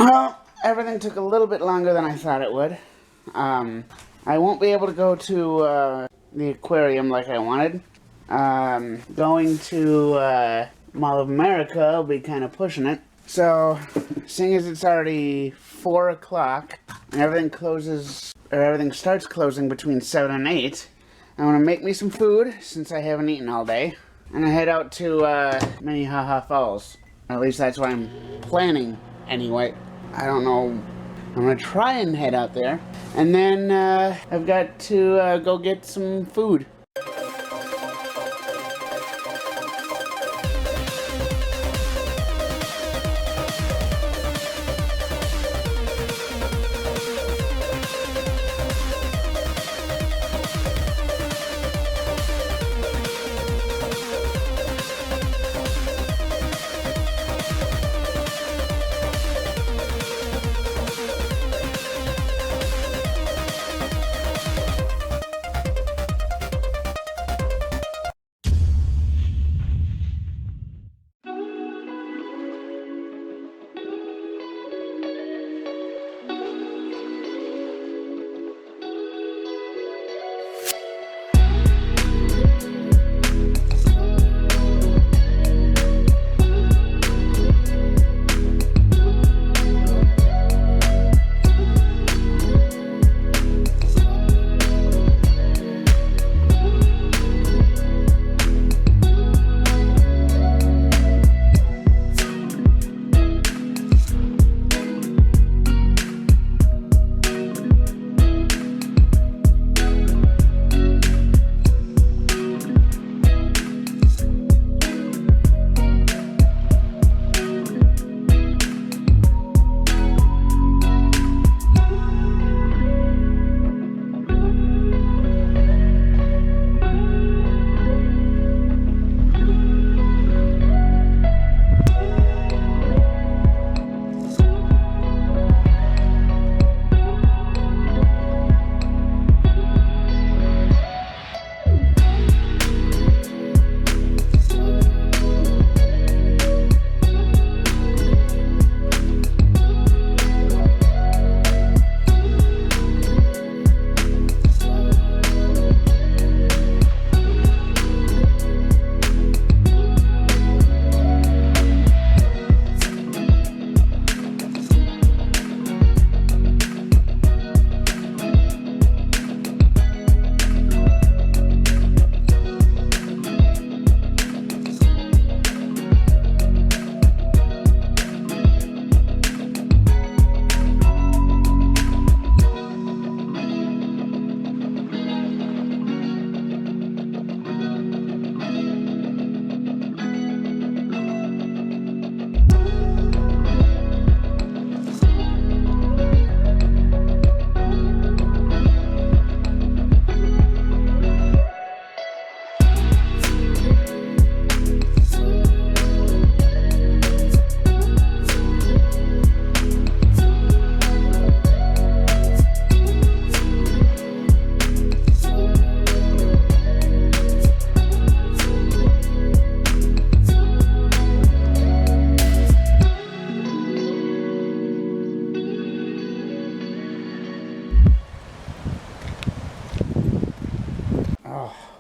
Well, everything took a little bit longer than I thought it would. I won't be able to go to the aquarium like I wanted. Going to Mall of America will be kind of pushing it. So, seeing as it's already 4 o'clock and everything starts closing between 7 and 8, I'm gonna make me some food since I haven't eaten all day, and I head out to Minnehaha Falls. At least that's what I'm planning anyway. I don't know. I'm gonna try and head out there, and then I've got to go get some food.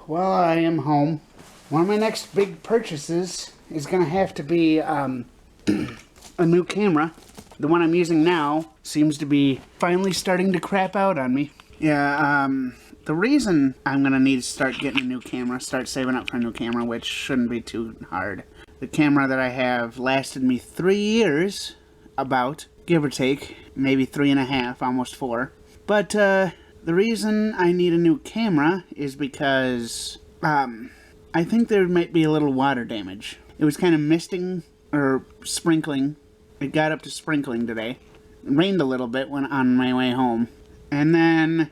Well, I am home. One of my next big purchases is going to have to be a new camera. The one I'm using now seems to be finally starting to crap out on me. Yeah, the reason I'm going to need to start getting a new camera, start saving up for a new camera, which shouldn't be too hard. The camera that I have lasted me 3 years, about, give or take, maybe 3.5, almost 4. But, the reason I need a new camera is because, I think there might be a little water damage. It was kind of misting, or sprinkling. It got up to sprinkling today. It rained a little bit when on my way home. And then,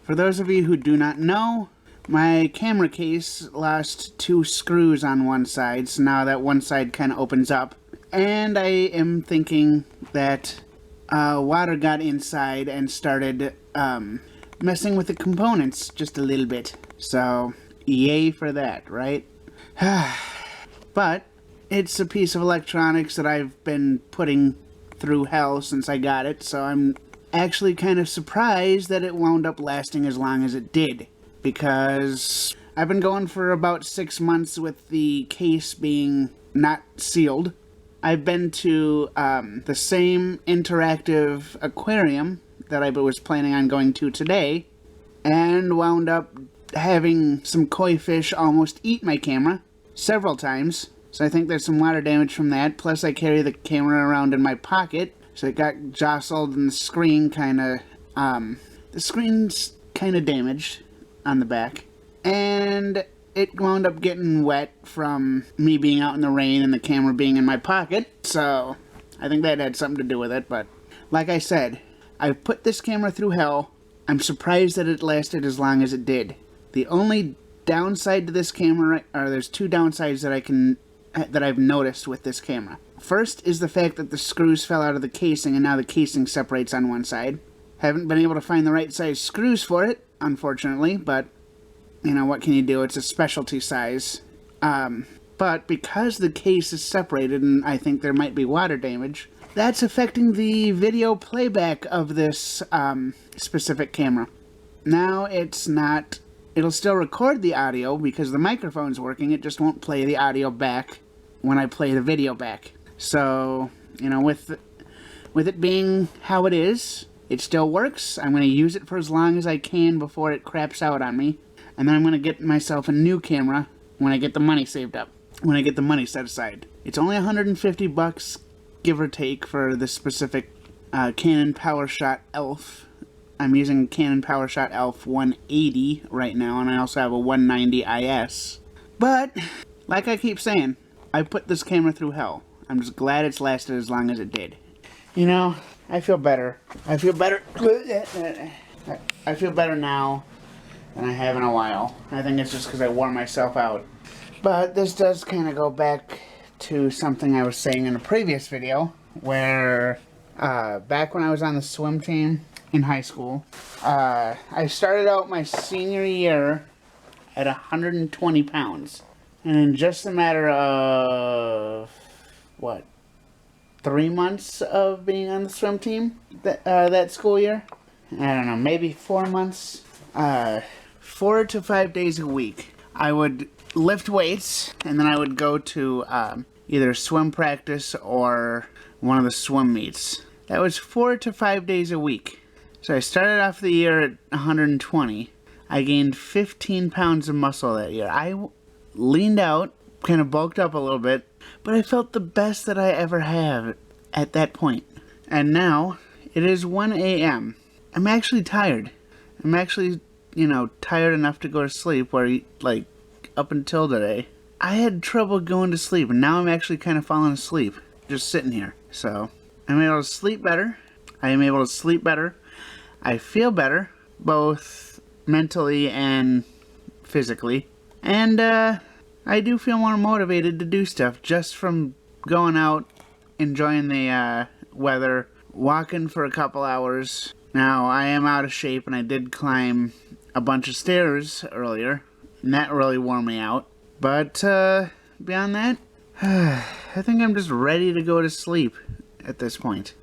for those of you who do not know, my camera case lost 2 screws on one side, so now that one side kind of opens up. And I am thinking that water got inside and started messing with the components just a little bit. So, yay for that, right? But it's a piece of electronics that I've been putting through hell since I got it, so I'm actually kind of surprised that it wound up lasting as long as it did, because I've been going for about 6 months with the case being not sealed. I've been to the same interactive aquarium that I was planning on going to today, and wound up having some koi fish almost eat my camera several times. So I think there's some water damage from that. Plus I carry the camera around in my pocket, so it got jostled and the screen the screen's kind of damaged on the back. And it wound up getting wet from me being out in the rain and the camera being in my pocket. So I think that had something to do with it. But like I said, I put this camera through hell. I'm surprised that it lasted as long as it did. The only downside to this camera, or there's two downsides that I've noticed with this camera. First is the fact that the screws fell out of the casing and now the casing separates on one side. Haven't been able to find the right size screws for it, unfortunately, but you know, what can you do? It's a specialty size. But because the case is separated and I think there might be water damage, that's affecting the video playback of this specific camera. Now it'll still record the audio because the microphone's working, it just won't play the audio back when I play the video back. So, you know, with it being how it is, it still works. I'm going to use it for as long as I can before it craps out on me. And then I'm going to get myself a new camera when I get the money saved up. When I get the money set aside. It's only $150, give or take, for this specific Canon PowerShot ELPH. I'm using Canon PowerShot ELPH 180 right now, and I also have a 190 IS. But, like I keep saying, I put this camera through hell. I'm just glad it's lasted as long as it did. You know, I feel better. I feel better now than I have in a while. I think it's just because I wore myself out. But this does kind of go back to something I was saying in a previous video, where back when I was on the swim team in high school, I started out my senior year at 120 pounds. And in just a matter of, 3 months of being on the swim team that school year? I don't know, maybe 4 months? 4 to 5 days a week, I would lift weights, and then I would go to either swim practice or one of the swim meets. That was 4 to 5 days a week. So I started off the year at 120. I gained 15 pounds of muscle that year. I leaned out, kind of bulked up a little bit, but I felt the best that I ever have at that point. And now, it is 1 a.m. I'm actually tired. I'm actually, tired enough to go to sleep, where, up until today, I had trouble going to sleep, and now I'm actually kind of falling asleep, just sitting here. So, I'm able to sleep better. I am able to sleep better. I feel better, both mentally and physically. And, I do feel more motivated to do stuff just from going out, enjoying the weather, walking for a couple hours. Now, I am out of shape, and I did climb a bunch of stairs earlier, and that really wore me out. But beyond that, I think I'm just ready to go to sleep at this point.